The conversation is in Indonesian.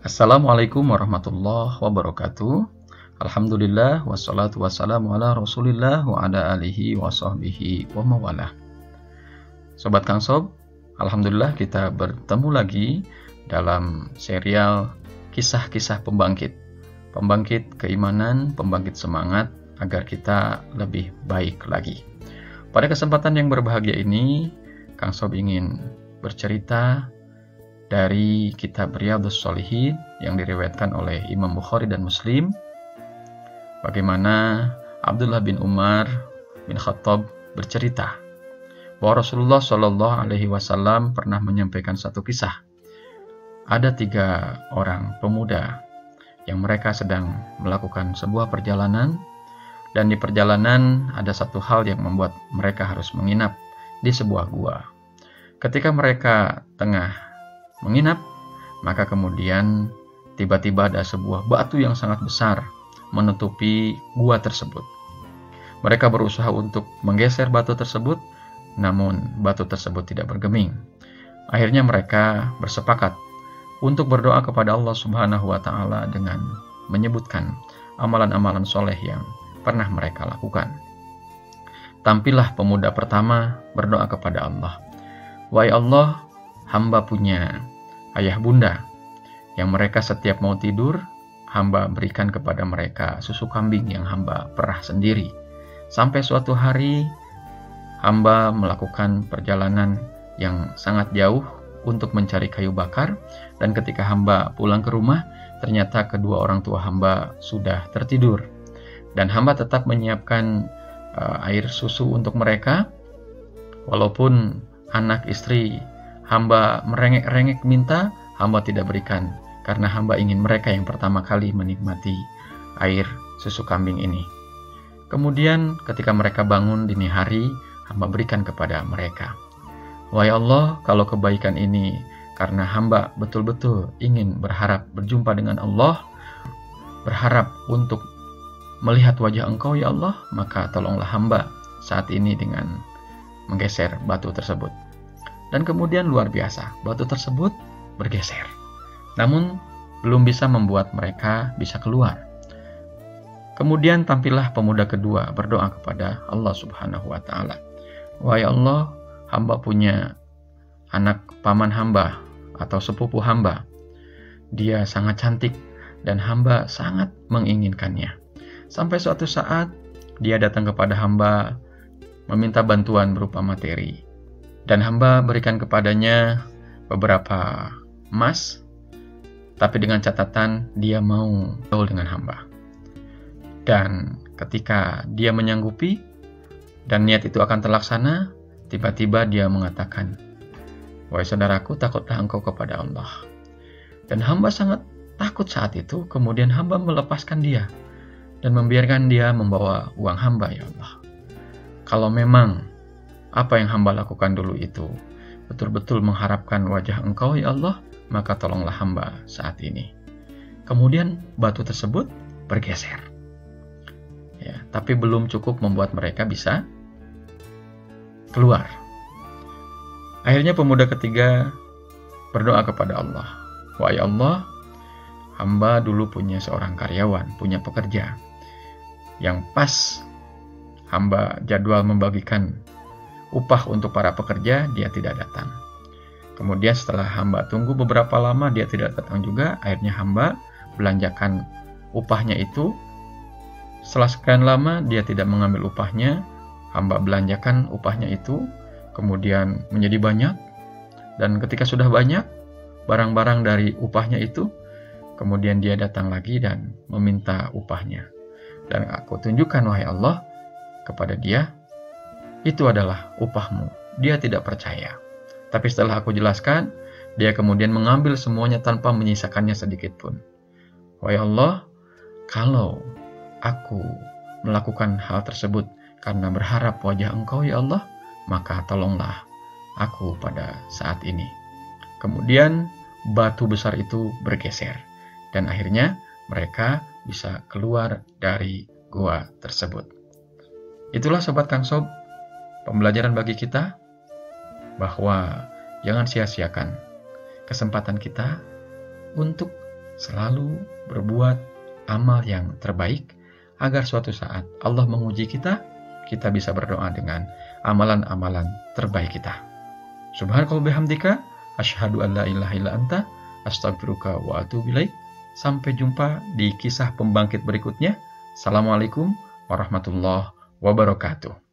Assalamualaikum warahmatullahi wabarakatuh. Alhamdulillah wassalatu wassalamu ala Rasulillah wa ala alihi wa sahbihi wa mawalah. Sobat Kang Sob, alhamdulillah kita bertemu lagi dalam serial kisah-kisah pembangkit. Pembangkit keimanan, pembangkit semangat agar kita lebih baik lagi. Pada kesempatan yang berbahagia ini, Kang Sob ingin bercerita dari kitab Riyadhus Shalihin yang diriwayatkan oleh Imam Bukhari dan Muslim, bagaimana Abdullah bin Umar bin Khattab bercerita bahwa Rasulullah Shallallahu Alaihi Wasallam pernah menyampaikan satu kisah. Ada 3 orang pemuda yang mereka sedang melakukan sebuah perjalanan, dan di perjalanan ada satu hal yang membuat mereka harus menginap di sebuah gua. Ketika mereka tengah menginap, maka kemudian tiba-tiba ada sebuah batu yang sangat besar menutupi gua tersebut. Mereka berusaha untuk menggeser batu tersebut, namun batu tersebut tidak bergeming. Akhirnya mereka bersepakat untuk berdoa kepada Allah Subhanahu wa Ta'ala dengan menyebutkan amalan-amalan soleh yang pernah mereka lakukan. Tampillah pemuda pertama berdoa kepada Allah. Wahai Allah, hamba punya ayah bunda yang mereka setiap mau tidur, hamba berikan kepada mereka susu kambing yang hamba perah sendiri. Sampai suatu hari hamba melakukan perjalanan yang sangat jauh untuk mencari kayu bakar, dan ketika hamba pulang ke rumah, ternyata kedua orang tua hamba sudah tertidur, dan hamba tetap menyiapkan air susu untuk mereka, walaupun anak istri hamba merengek-rengek minta, hamba tidak berikan, karena hamba ingin mereka yang pertama kali menikmati air susu kambing ini. Kemudian ketika mereka bangun dini hari, hamba berikan kepada mereka. Wahai Allah, kalau kebaikan ini karena hamba betul-betul ingin berharap berjumpa dengan Allah, berharap untuk melihat wajah Engkau ya Allah, maka tolonglah hamba saat ini dengan menggeser batu tersebut. Dan kemudian luar biasa, batu tersebut bergeser. Namun belum bisa membuat mereka bisa keluar. Kemudian tampillah pemuda kedua berdoa kepada Allah Subhanahu wa Ta'ala. Wahai Allah, hamba punya anak paman hamba atau sepupu hamba. Dia sangat cantik dan hamba sangat menginginkannya. Sampai suatu saat dia datang kepada hamba meminta bantuan berupa materi. Dan hamba berikan kepadanya beberapa emas, tapi dengan catatan dia mau gaul dengan hamba. Dan ketika dia menyanggupi dan niat itu akan terlaksana, tiba-tiba dia mengatakan, wahai saudaraku, takutlah engkau kepada Allah. Dan hamba sangat takut saat itu, kemudian hamba melepaskan dia dan membiarkan dia membawa uang hamba, ya Allah. Kalau memang apa yang hamba lakukan dulu itu betul-betul mengharapkan wajah Engkau ya Allah, maka tolonglah hamba saat ini. Kemudian batu tersebut bergeser. Ya, tapi belum cukup membuat mereka bisa keluar. Akhirnya pemuda ketiga berdoa kepada Allah. Wahai Allah, hamba dulu punya seorang karyawan, punya pekerja yang pas hamba jadwal membagikan upah untuk para pekerja, dia tidak datang. Kemudian setelah hamba tunggu beberapa lama, dia tidak datang juga. Akhirnya hamba belanjakan upahnya itu. Setelah sekian lama dia tidak mengambil upahnya, hamba belanjakan upahnya itu, kemudian menjadi banyak. Dan ketika sudah banyak barang-barang dari upahnya itu, kemudian dia datang lagi dan meminta upahnya. Dan aku tunjukkan, wahai Allah, kepada dia, itu adalah upahmu. Dia tidak percaya. Tapi setelah aku jelaskan, dia kemudian mengambil semuanya tanpa menyisakannya sedikit pun. Wahai Allah, kalau aku melakukan hal tersebut karena berharap wajah Engkau ya Allah, maka tolonglah aku pada saat ini. Kemudian batu besar itu bergeser, dan akhirnya mereka bisa keluar dari gua tersebut. Itulah Sobat Kang Sob, pembelajaran bagi kita bahwa jangan sia-siakan kesempatan kita untuk selalu berbuat amal yang terbaik, agar suatu saat Allah menguji kita, kita bisa berdoa dengan amalan-amalan terbaik kita. Subhanakallahumma bihamdika, asyhadu an la ilaha illa anta, astaghfiruka wa atubu ilaik. Sampai jumpa di kisah pembangkit berikutnya. Assalamualaikum warahmatullahi wabarakatuh.